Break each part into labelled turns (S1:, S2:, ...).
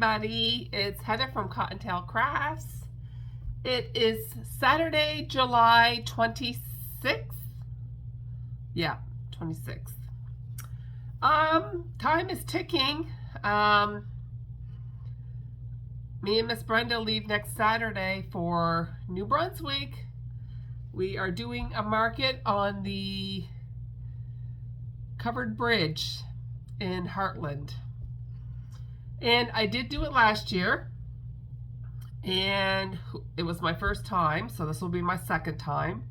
S1: everybody. It's Heather from Cottontail Crafts. It is Saturday, July 26th. Yeah, 26th. Time is ticking. Me and Miss Brenda leave next Saturday for New Brunswick. We are doing a market on the covered bridge in Heartland. And I did do it last year, and it was my first time, so this will be my second time.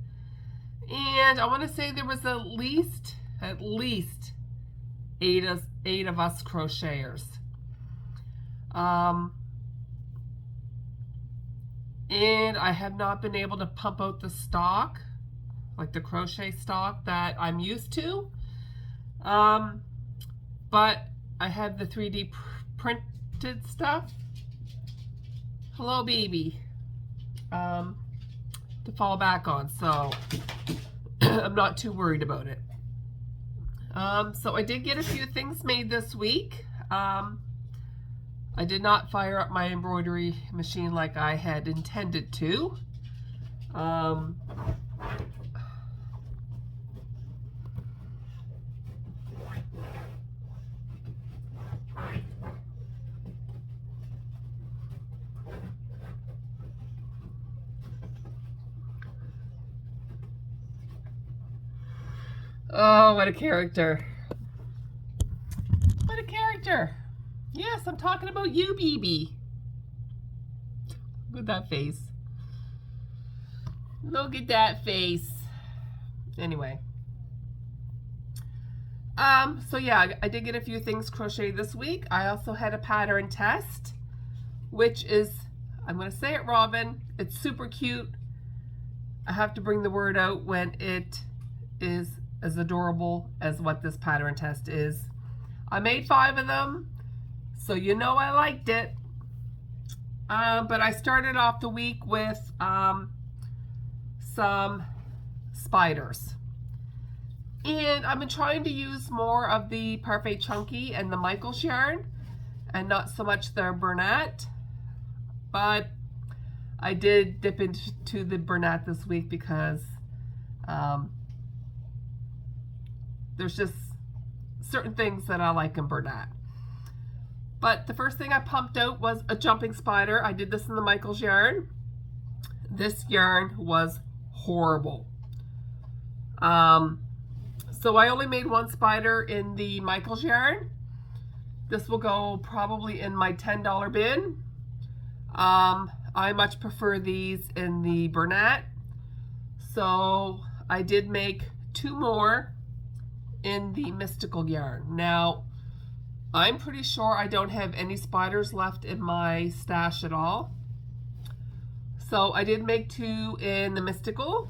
S1: And I want to say there was at least eight of us crocheters. And I have not been able to pump out the stock, like the crochet stock that I'm used to. But I have the 3D printed stuff. Hello, baby. To fall back on, so I'm not too worried about it. So I did get a few things made this week. I did not fire up my embroidery machine like I had intended to. Oh, what a character. What a character. Yes, I'm talking about you, BB. Look at that face. Look at that face. Anyway. So yeah, I did get a few things crocheted this week. I also had a pattern test, which is, I'm going to say it, Robin, it's super cute. I have to bring the word out when it is as adorable as what this pattern test is. I made 5 of them, so you know I liked it. But I started off the week with some spiders. And I've been trying to use more of the Parfait Chunky and the Michael's yarn, and not so much the Bernat. But I did dip into the Bernat this week because there's just certain things that I like in Bernat. But the first thing I pumped out was a jumping spider. I did this in the Michael's yarn. This yarn was horrible. So I only made 1 spider in the Michael's yarn. This will go probably in my $10 bin. I much prefer these in the Bernat. So I did make 2 more in the mystical yarn. Now, I'm pretty sure I don't have any spiders left in my stash at all. So I did make 2 in the mystical.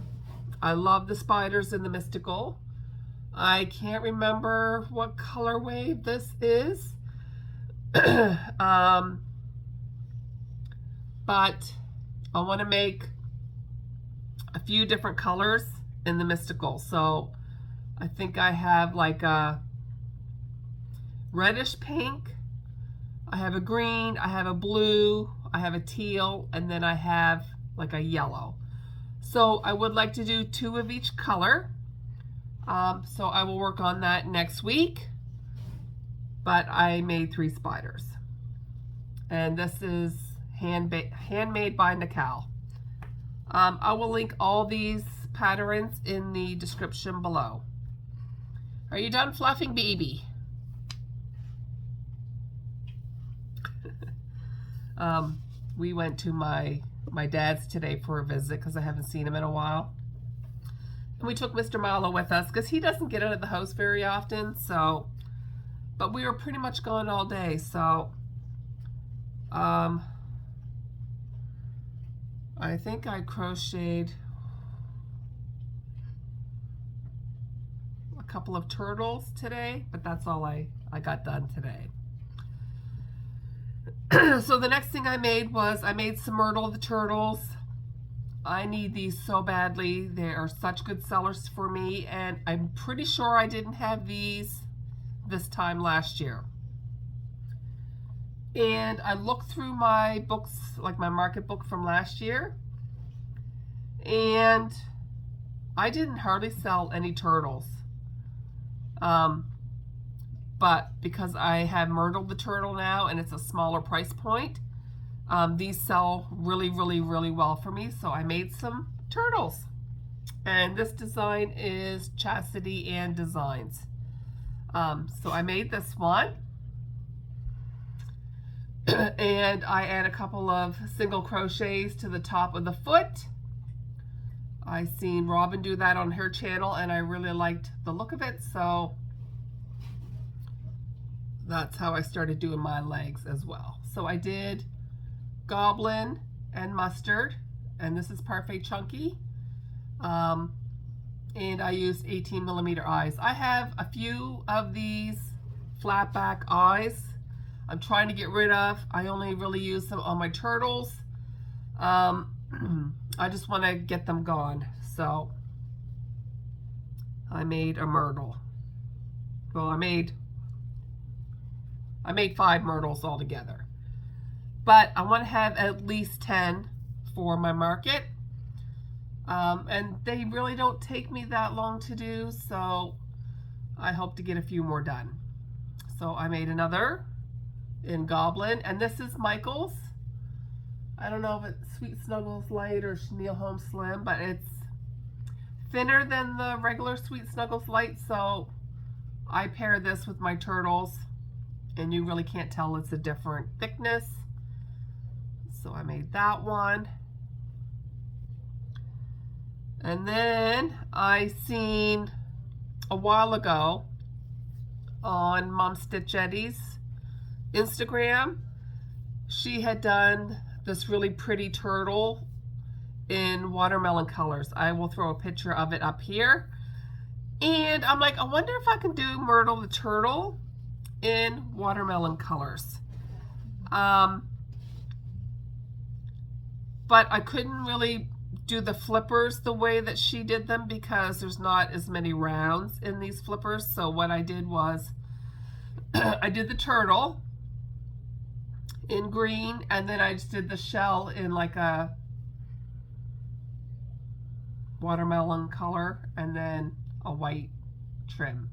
S1: I love the spiders in the mystical. I can't remember what colorway this is. But I want to make a few different colors in the mystical. So I think I have like a reddish pink, I have a green, I have a blue, I have a teal, and then I have like a yellow. So I would like to do 2 of each color. So I will work on that next week. But I made 3 spiders. And this is handmade by Nicole. I will link all these patterns in the description below. Are you done fluffing, baby? We went to my dad's today for a visit because I haven't seen him in a while. And we took Mr. Marlowe with us because he doesn't get out of the house very often. So, but we were pretty much gone all day. So, I think I crocheted a couple of turtles today, but that's all I got done today. So the next thing I made was I made some Myrtle the Turtles. I need these so badly. They are such good sellers for me, and I'm pretty sure I didn't have these this time last year. And I looked through my books, like my market book from last year, and I didn't hardly sell any turtles. But because I have Myrtle the Turtle now and it's a smaller price point, these sell really, really, really well for me. So I made some turtles. And this design is Chastity and Designs. So I made this one. And I add a couple of single crochets to the top of the foot. I seen Robin do that on her channel and I really liked the look of it, so that's how I started doing my legs as well. So I did Goblin and Mustard, and this is Parfait Chunky, and I used 18mm eyes. I have a few of these flat back eyes I'm trying to get rid of. I only really use them on my turtles. I just want to get them gone. So I made a Myrtle. Well, I made 5 Myrtles altogether. But I want to have at least 10 for my market. And they really don't take me that long to do, so I hope to get a few more done. So I made another in Goblin, and this is Michael's. I don't know if it's Sweet Snuggles Light or Chenille Home Slim, but it's thinner than the regular Sweet Snuggles Light, so I pair this with my turtles, and you really can't tell it's a different thickness. So I made that one. And then I seen a while ago on Mom Stitch Eddie's Instagram, she had done this really pretty turtle in watermelon colors. I will throw a picture of it up here. And I'm like, I wonder if I can do Myrtle the Turtle in watermelon colors. But I couldn't really do the flippers the way that she did them because there's not as many rounds in these flippers. So what I did was I did the turtle in green, and then I just did the shell in like a watermelon color and then a white trim.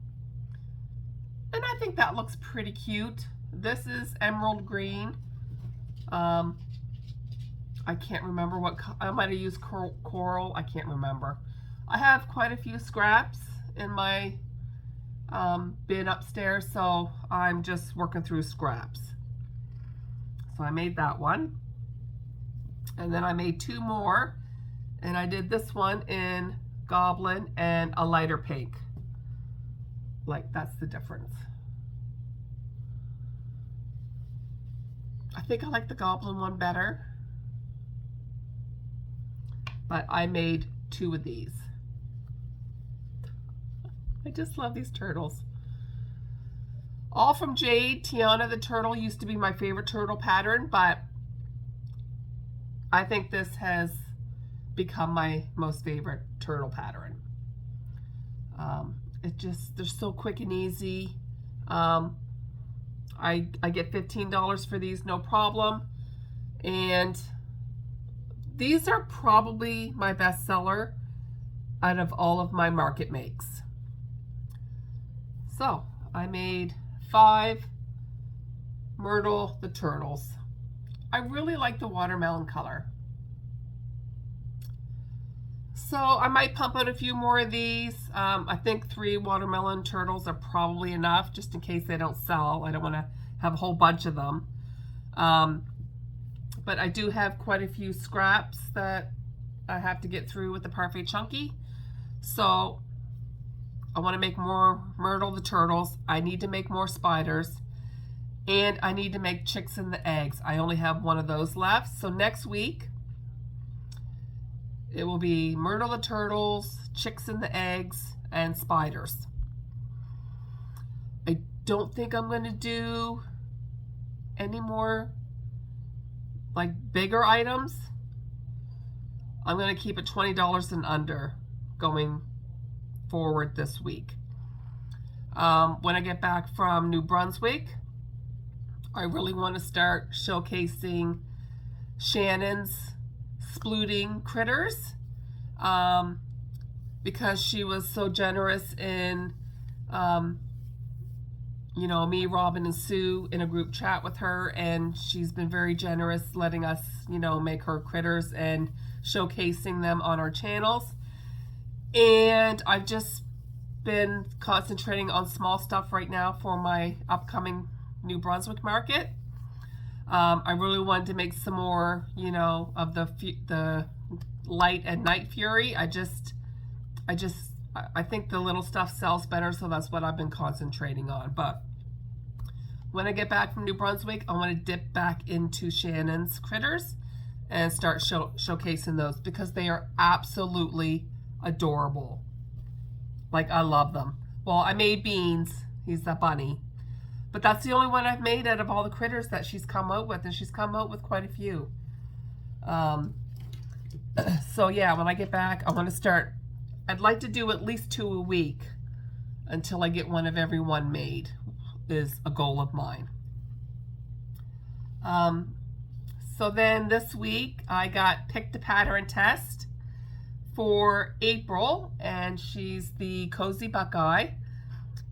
S1: And I think that looks pretty cute. This is emerald green. I can't remember what, I might have used coral, I can't remember. I have quite a few scraps in my bin upstairs, so I'm just working through scraps. So I made that one. And then I made 2 more, and I did this one in Goblin and a lighter pink. Like, that's the difference. I think I like the Goblin one better, but I made 2 of these. I just love these turtles. All from Jade. Tiana the Turtle used to be my favorite turtle pattern, but I think this has become my most favorite turtle pattern. They're so quick and easy. I get $15 for these, no problem. And these are probably my best seller out of all of my market makes. So I made 5 Myrtle the Turtles. I really like the watermelon color. So I might pump out a few more of these. I think 3 watermelon turtles are probably enough, just in case they don't sell. I don't want to have a whole bunch of them. But I do have quite a few scraps that I have to get through with the Parfait Chunky. So I want to make more Myrtle the Turtles. I need to make more spiders. And I need to make chicks and the eggs. I only have one of those left. So next week, it will be Myrtle the Turtles, chicks and the eggs, and spiders. I don't think I'm going to do any more like bigger items. I'm going to keep it $20 and under going forward this week. When I get back from New Brunswick, I really want to start showcasing Shannon's splooting critters, because she was so generous in, you know, me, Robin, and Sue in a group chat with her, and she's been very generous letting us, you know, make her critters and showcasing them on our channels. And I've just been concentrating on small stuff right now for my upcoming New Brunswick market. I really wanted to make some more, you know, of the light and night fury. I think the little stuff sells better, so that's what I've been concentrating on. But when I get back from New Brunswick, I want to dip back into Shannon's critters and start showcasing those, because they are absolutely adorable. Like, I love them. Well, I made Beans. He's the bunny. But that's the only one I've made out of all the critters that she's come out with, and she's come out with quite a few. So yeah, when I get back, I want to start. I'd like to do at least 2 a week until I get one of every one made, is a goal of mine. So then this week I got picked a pattern test for April, and she's the Cozy Buckeye,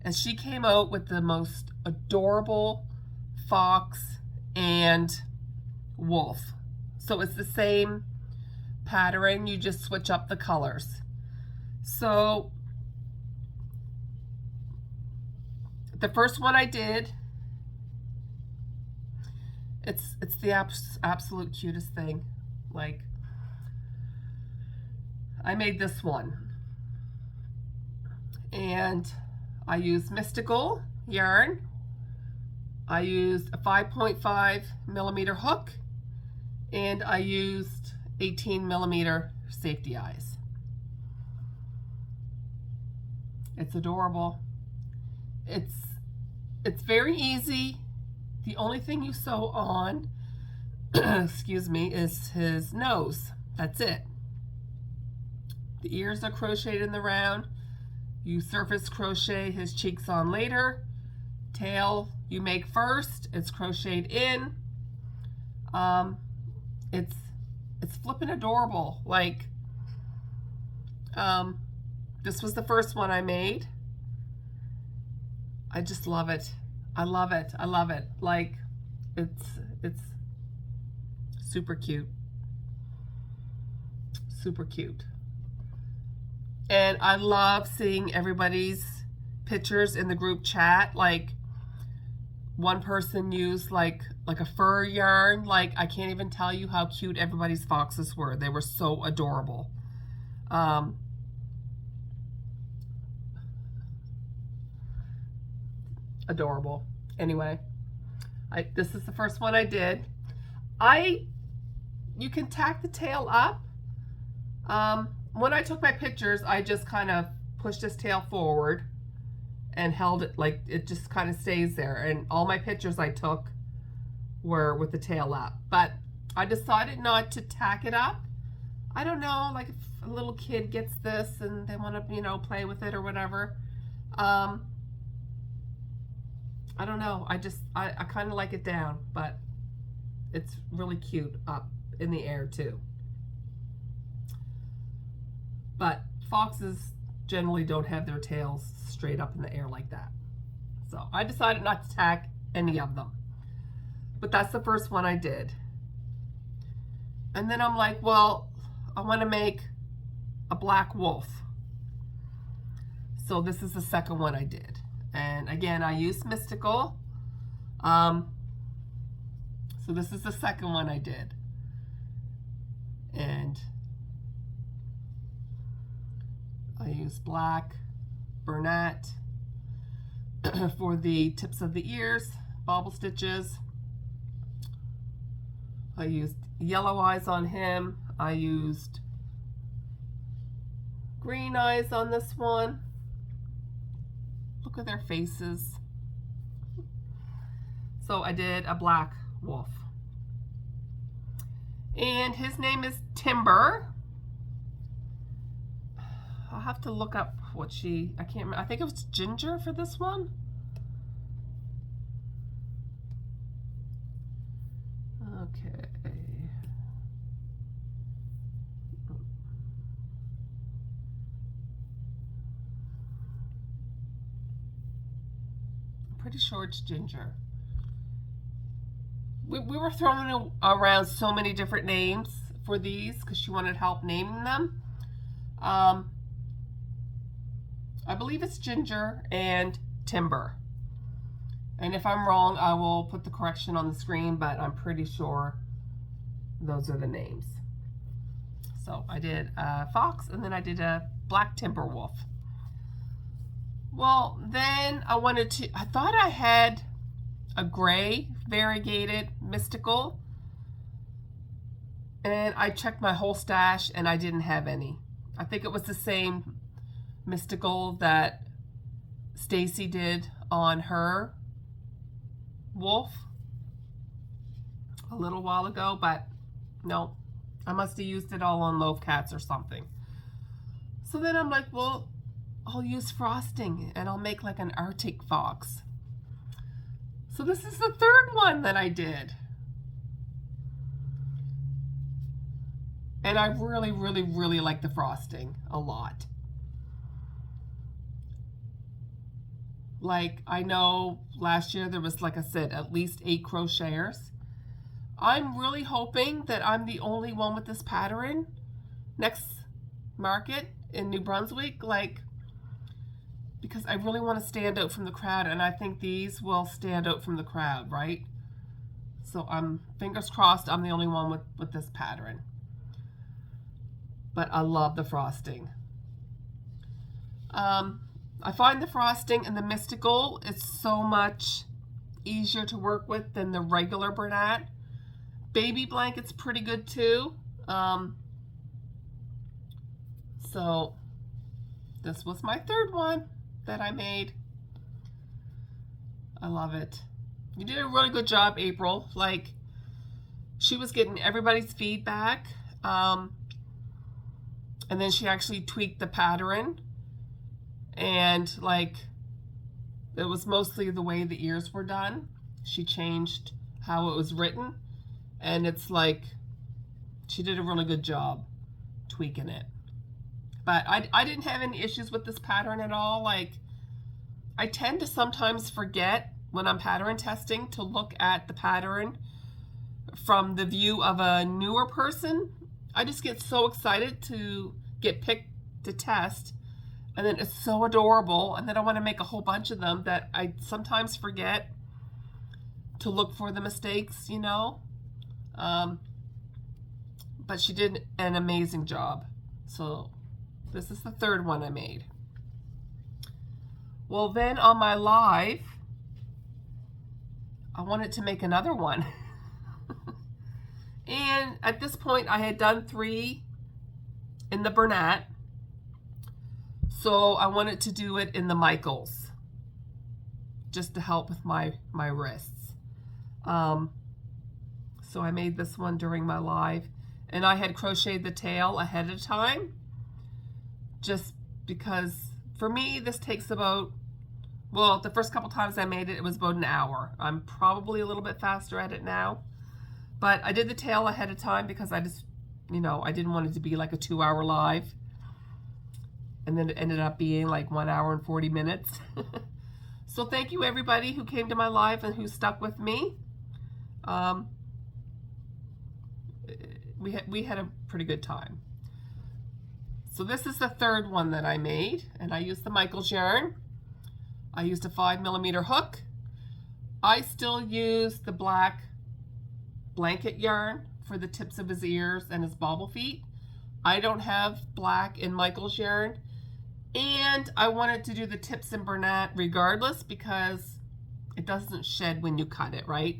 S1: and she came out with the most adorable fox and wolf. So it's the same pattern, you just switch up the colors. So the first one I did, it's the absolute cutest thing. Like, I made this one, and I used Mystical yarn. I used a 5.5 millimeter hook, and I used 18 millimeter safety eyes. It's adorable. It's very easy. The only thing you sew on, excuse me, is his nose. That's it. The ears are crocheted in the round. You surface crochet his cheeks on later. Tail you make first. It's crocheted in. It's flippin' adorable. Like, this was the first one I made. I just love it. I love it. I love it. Like, it's super cute. Super cute. And I love seeing everybody's pictures in the group chat. Like, one person used like a fur yarn. Like, I can't even tell you how cute everybody's foxes were. They were so adorable. Adorable. Anyway, this is the first one I did. You can tack the tail up. When I took my pictures, I just kind of pushed his tail forward and held it, like it just kind of stays there. And all my pictures I took were with the tail up. But I decided not to tack it up. I don't know, like if a little kid gets this and they want to, you know, play with it or whatever. I don't know. I kind of like it down, but it's really cute up in the air too. But foxes generally don't have their tails straight up in the air like that. So I decided not to tack any of them. But that's the first one I did. And then I'm like, well, I want to make a black wolf. So this is the second one I did. And again, I used Mystical. So this is the second one I did. And I used black Bernat for the tips of the ears, bobble stitches. I used yellow eyes on him. I used green eyes on this one. Look at their faces. So I did a black wolf. And his name is Timber. I'll have to look up what I can't remember. I think it was Ginger for this one. Okay. Pretty sure it's ginger. We were throwing around so many different names for these because she wanted help naming them. I believe it's ginger and timber. And if I'm wrong, I will put the correction on the screen, but I'm pretty sure those are the names. So I did a fox, and then I did a black timber wolf. Well, then I thought I had a gray variegated mystical, and I checked my whole stash and I didn't have any. I think it was the same mystical that Stacy did on her wolf a little while ago, but no, I must have used it all on loaf cats or something. So then I'm like, well, I'll use frosting and I'll make like an Arctic fox. So this is the third one that I did. And I really, really, really like the frosting a lot. Like, I know last year there was, like I said, at least 8 crocheters. I'm really hoping that I'm the only one with this pattern next market in New Brunswick, like, because I really want to stand out from the crowd, and I think these will stand out from the crowd, right? So I'm fingers crossed I'm the only one with this pattern. But I love the frosting. I find the frosting and the mystical is so much easier to work with than the regular Bernat. Baby blanket's pretty good too. So this was my third one that I made. I love it. You did a really good job, April. Like, she was getting everybody's feedback. And then she actually tweaked the pattern. And like, it was mostly the way the ears were done. She changed how it was written. And it's like, she did a really good job tweaking it. But I didn't have any issues with this pattern at all. Like, I tend to sometimes forget when I'm pattern testing to look at the pattern from the view of a newer person. I just get so excited to get picked to test, and then it's so adorable, and then I want to make a whole bunch of them that I sometimes forget to look for the mistakes, you know. But she did an amazing job. So this is the third one I made. Well, then on my live, I wanted to make another one. And at this point, I had done 3 in the Bernat. So I wanted to do it in the Michaels, just to help with my wrists. So I made this one during my live. And I had crocheted the tail ahead of time, just because for me this takes about, well, the first couple times I made it, it was about an hour. I'm probably a little bit faster at it now, but I did the tail ahead of time because I just, you know, I didn't want it to be like a 2-hour live, and then it ended up being like 1 hour and 40 minutes. So thank you everybody who came to my live and who stuck with me. We had a pretty good time. So this is the third one that I made, and I used the Michaels yarn. I used a 5mm hook. I still use the black blanket yarn for the tips of his ears and his bobble feet. I don't have black in Michaels yarn, and I wanted to do the tips in Bernat regardless because it doesn't shed when you cut it, right?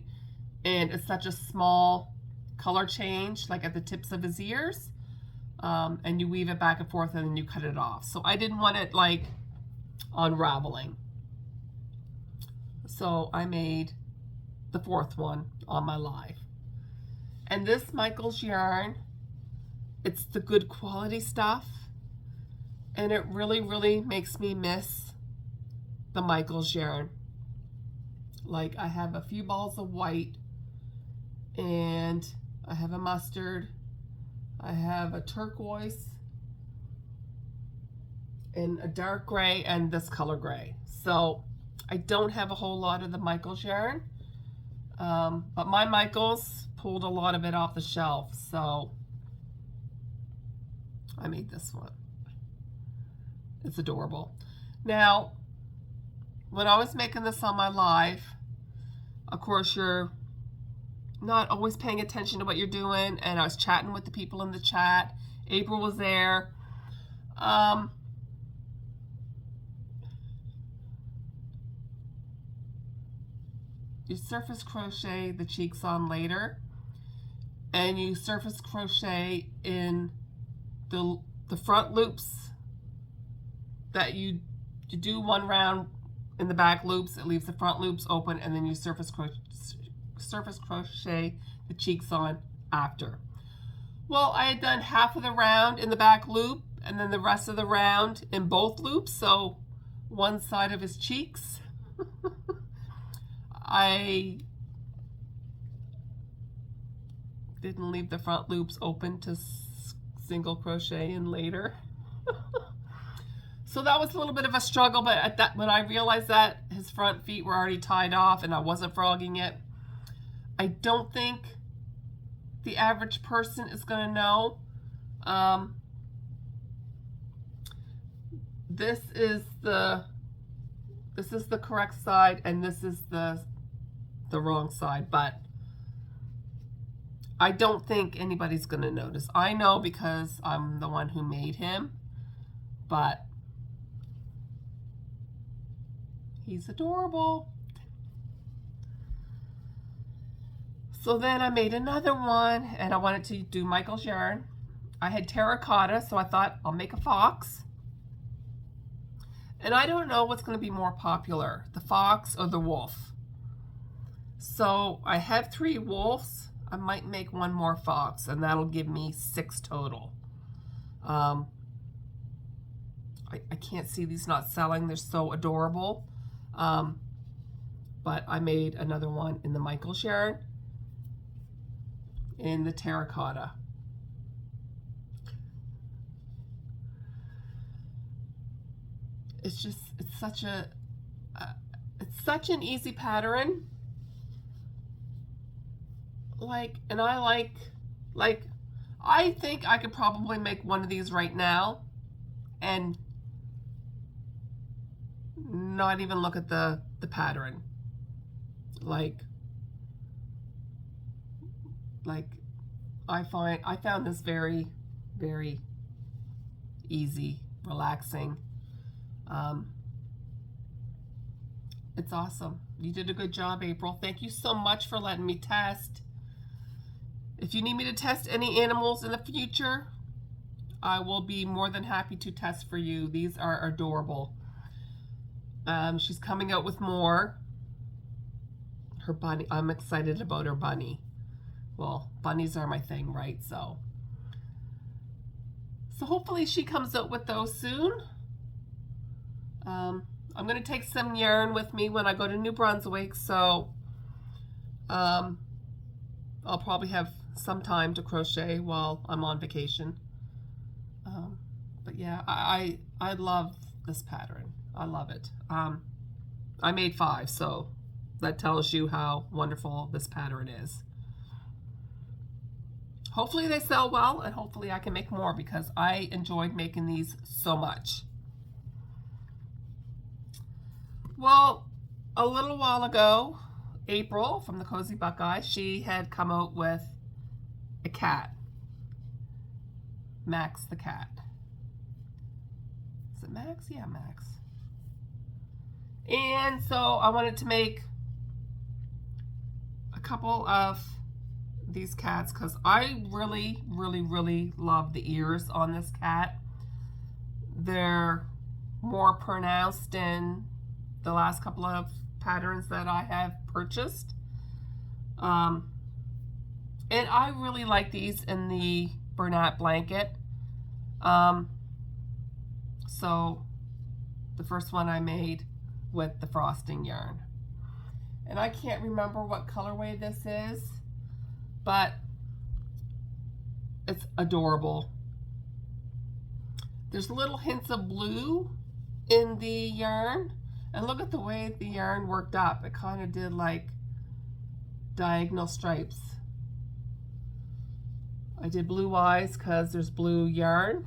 S1: And it's such a small color change, like at the tips of his ears, and you weave it back and forth and then you cut it off. So I didn't want it like unraveling. So I made the 4th one on my live. And this Michaels yarn, it's the good quality stuff, and it really, really makes me miss the Michaels yarn. Like, I have a few balls of white and I have a mustard, I have a turquoise, and a dark gray, and this color gray. So I don't have a whole lot of the Michaels yarn, but my Michaels pulled a lot of it off the shelf, so I made this one. It's adorable. Now, when I was making this on my live, of course, you're not always paying attention to what you're doing, and I was chatting with the people in the chat. April was there. You surface crochet the cheeks on later, and you surface crochet in the front loops that you do one round in the back loops. It leaves the front loops open, and then you surface crochet the cheeks on after. Well, I had done half of the round in the back loop and then the rest of the round in both loops, so one side of his cheeks. I didn't leave the front loops open to single crochet in later. So that was a little bit of a struggle, but at that, when I realized that his front feet were already tied off and I wasn't frogging it, I don't think the average person is going to know. This is the correct side, and this is the wrong side, but I don't think anybody's going to notice. I know because I'm the one who made him, but he's adorable. So then I made another one, and I wanted to do Michael's yarn. I had terracotta, so I thought I'll make a fox. And I don't know what's going to be more popular, the fox or the wolf. So I have 3 wolves. I might make one more fox, and that'll give me 6 total. I can't see these not selling. They're so adorable. But I made another one in the Michael's yarn in the terracotta. It's such an easy pattern. And I think I could probably make one of these right now and not even look at the pattern. I found this very, very easy, relaxing. It's awesome. You did a good job, April. Thank you so much for letting me test. If you need me to test any animals in the future, I will be more than happy to test for you. These are adorable. She's coming out with more. Her bunny, I'm excited about her bunny. Well, bunnies are my thing, right? So hopefully she comes out with those soon. I'm going to take some yarn with me when I go to New Brunswick, so I'll probably have some time to crochet while I'm on vacation. But yeah, I love this pattern. I love it. I made 5, so that tells you how wonderful this pattern is. Hopefully they sell well, and hopefully I can make more because I enjoyed making these so much. Well, a little while ago, April from the Cozy Buckeye, she had come out with a cat. Max the cat. Is it Max? Yeah, Max. And so I wanted to make a couple of these cats because I really, really, really love the ears on this cat. They're more pronounced in the last couple of patterns that I have purchased. And I really like these in the Bernat blanket. So the first one I made with the frosting yarn. And I can't remember what colorway this is. but it's adorable. There's little hints of blue in the yarn, and look at the way the yarn worked up. It kind of did like diagonal stripes. I did blue eyes because there's blue yarn,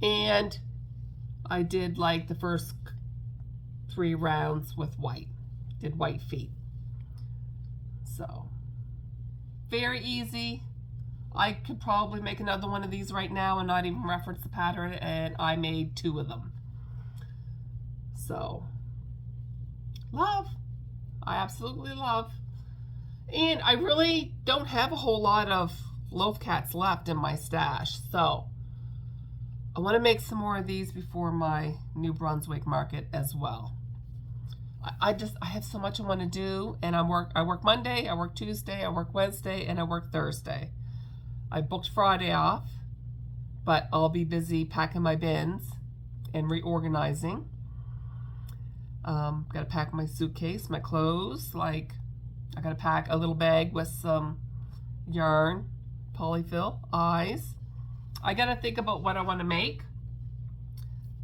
S1: and I did like the first 3 rounds with white. Did white feet. So very easy. I could probably make another one of these right now and not even reference the pattern, and I made 2 of them. So love. I absolutely love. And I really don't have a whole lot of loaf cats left in my stash, so I want to make some more of these before my New Brunswick market as well. I have so much I want to do, and I work Monday, I work Tuesday, I work Wednesday, and I work Thursday. I booked Friday off, but I'll be busy packing my bins and reorganizing. Got to pack my suitcase, my clothes, like I got to pack a little bag with some yarn, polyfill, eyes. I got to think about what I want to make.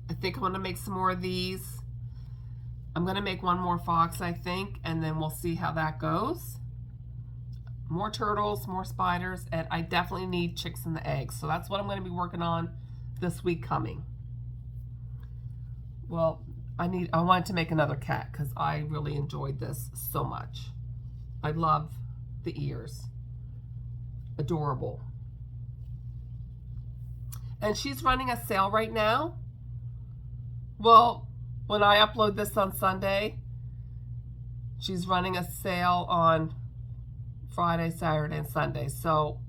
S1: I think I want to make some more of these. I'm going to make one more fox, I think, and then we'll see how that goes. More turtles, more spiders, and I definitely need chicks and the eggs. So that's what I'm going to be working on this week coming. Well, I wanted to make another cat because I really enjoyed this so much. I love the ears. Adorable. And she's running a sale right now. Well, when I upload this on Sunday, she's running a sale on Friday, Saturday, and Sunday. So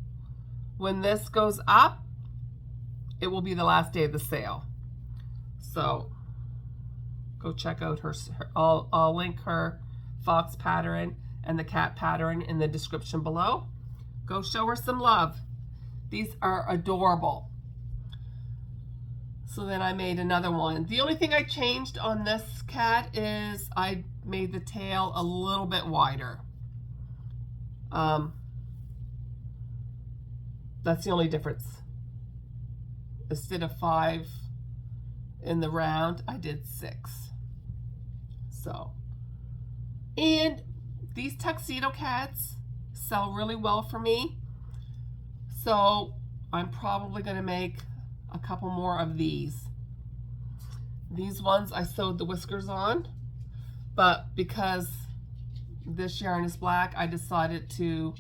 S1: when this goes up, it will be the last day of the sale. So go check out her. I'll link her fox pattern and the cat pattern in the description below. Go show her some love. These are adorable. So then I made another one. The only thing I changed on this cat is I made the tail a little bit wider. That's the only difference. Instead of 5 in the round, I did 6. So, and these tuxedo cats sell really well for me. So I'm probably going to make a couple more of these. These ones I sewed the whiskers on, but because this yarn is black, I decided to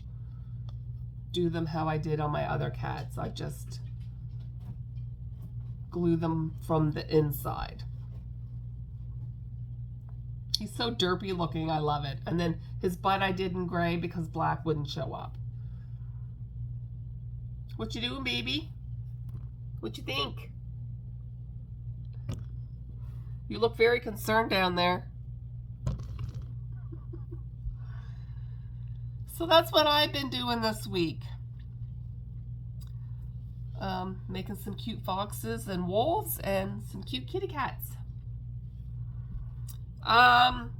S1: do them how I did on my other cats. I just glue them from the inside. He's so derpy looking, I love it. And then his butt I did in gray because black wouldn't show up. What you doing, baby? What you think? You look very concerned down there. So that's what I've been doing this week. Making some cute foxes and wolves and some cute kitty cats. I'm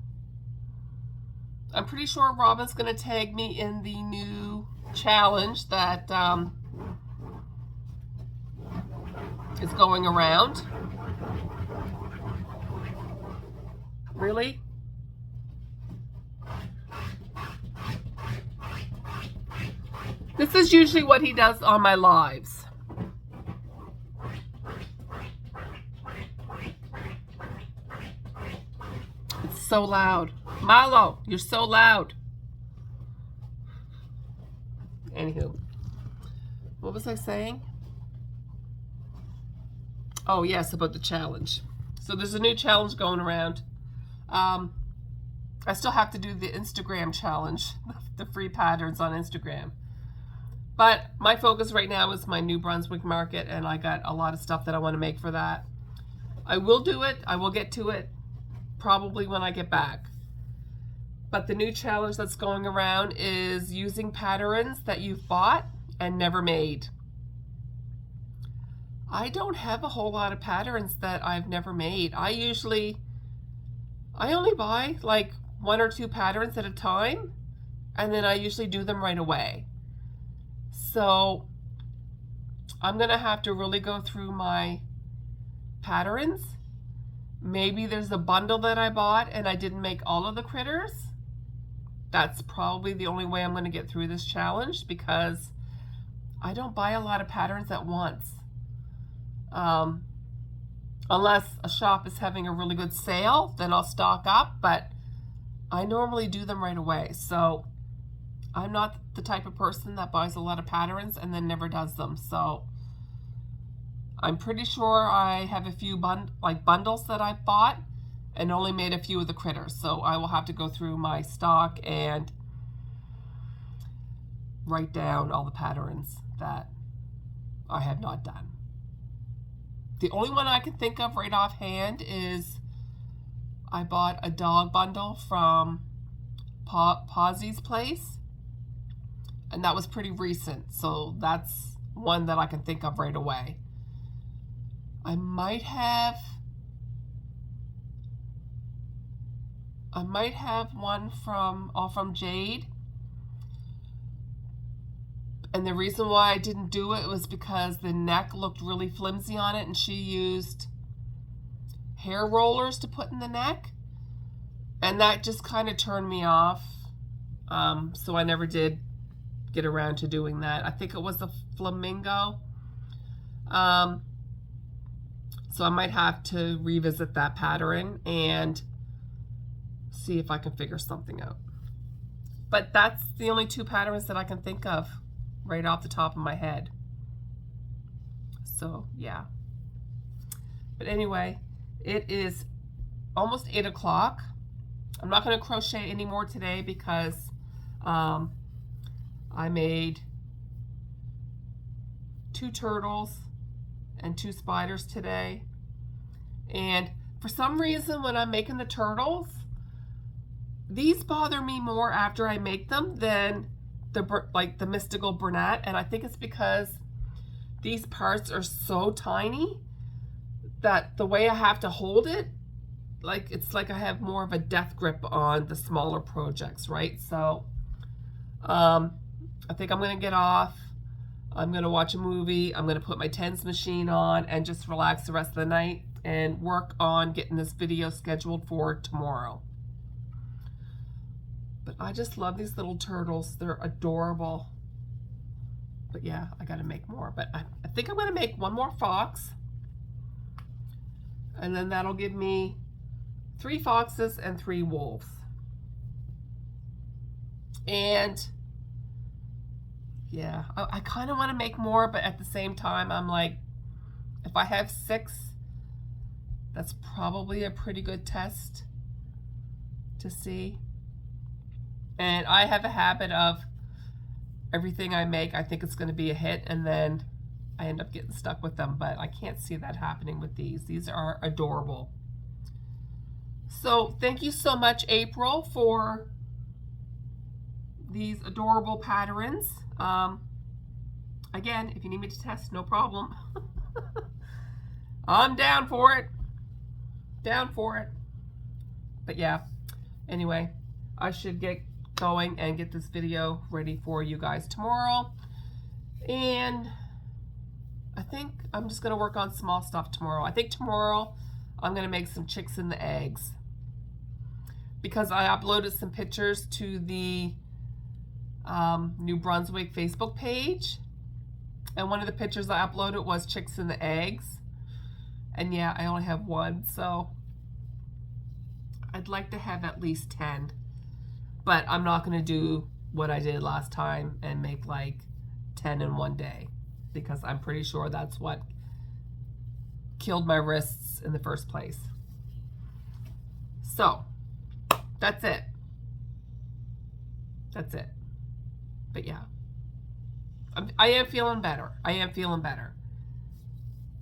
S1: pretty sure Robin's going to tag me in the new challenge that is going around. Really? This is usually what he does on my lives. It's so loud. Milo, you're so loud. Anywho, what was I saying? Oh, yes, about the challenge. So there's a new challenge going around. I still have to do the Instagram challenge, the free patterns on Instagram. But my focus right now is my New Brunswick market, and I got a lot of stuff that I want to make for that. I will do it. I will get to it probably when I get back. But the new challenge that's going around is using patterns that you've bought and never made. I don't have a whole lot of patterns that I've never made. I only buy like 1 or 2 patterns at a time, and then I usually do them right away. So I'm gonna have to really go through my patterns. Maybe there's a bundle that I bought and I didn't make all of the critters. That's probably the only way I'm going to get through this challenge, because I don't buy a lot of patterns at once. Unless a shop is having a really good sale, then I'll stock up, but I normally do them right away. So I'm not the type of person that buys a lot of patterns and then never does them. So I'm pretty sure I have a few bundles that I bought and only made a few of the critters. So I will have to go through my stock and write down all the patterns that I have not done. The only one I can think of right offhand is I bought a dog bundle from Pawsy's place, and that was pretty recent, so that's one that I can think of right away. I might have one from Jade, and the reason why I didn't do it was because the neck looked really flimsy on it, and she used hair rollers to put in the neck, and that just kind of turned me off. So I never did get around to doing that. I think it was a flamingo. So I might have to revisit that pattern and see if I can figure something out. But that's the only two patterns that I can think of right off the top of my head. So yeah. But anyway, it is almost 8 o'clock. I'm not going to crochet anymore today because I made 2 turtles and 2 spiders today. And for some reason, when I'm making the turtles, these bother me more after I make them than the mystical brunette. And I think it's because these parts are so tiny that the way I have to hold it, it's like I have more of a death grip on the smaller projects, right? So I think I'm going to get off. I'm going to watch a movie. I'm going to put my tens machine on and just relax the rest of the night and work on getting this video scheduled for tomorrow. But I just love these little turtles. They're adorable. But yeah, I got to make more. But I think I'm going to make one more fox. And then that'll give me 3 foxes and 3 wolves. And yeah, I kind of want to make more, but at the same time, I'm like, if I have 6, that's probably a pretty good test to see. And I have a habit of everything I make, I think it's going to be a hit, and then I end up getting stuck with them, but I can't see that happening with these. These are adorable. So thank you so much, April, for these adorable patterns. Again, if you need me to test, no problem. I'm down for it. Down for it. But yeah, anyway, I should get going and get this video ready for you guys tomorrow. And I think I'm just going to work on small stuff tomorrow. I think tomorrow I'm going to make some chicks in the eggs, because I uploaded some pictures to the New Brunswick Facebook page, and one of the pictures I uploaded was chicks in the eggs, and yeah, I only have 1, so I'd like to have at least 10, but I'm not going to do what I did last time and make like 10 in one day, because I'm pretty sure that's what killed my wrists in the first place. So that's it. That's it. But yeah, I am feeling better. I am feeling better.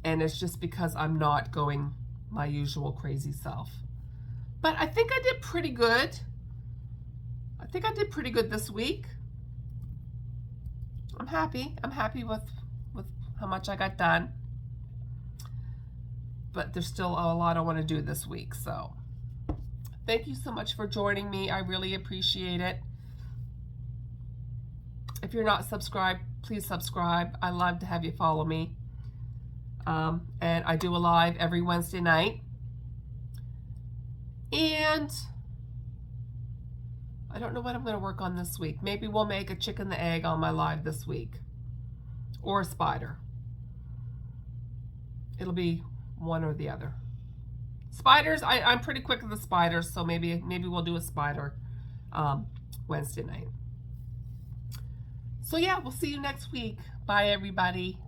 S1: And it's just because I'm not going my usual crazy self. But I think I did pretty good. I think I did pretty good this week. I'm happy. I'm happy with how much I got done. But there's still a lot I want to do this week. So thank you so much for joining me. I really appreciate it. If you're not subscribed, please subscribe. I love to have you follow me. And I do a live every Wednesday night. And I don't know what I'm going to work on this week. Maybe we'll make a chicken the egg on my live this week. Or a spider. It'll be one or the other. Spiders, I'm pretty quick with the spiders, so maybe we'll do a spider Wednesday night. So yeah, we'll see you next week. Bye, everybody.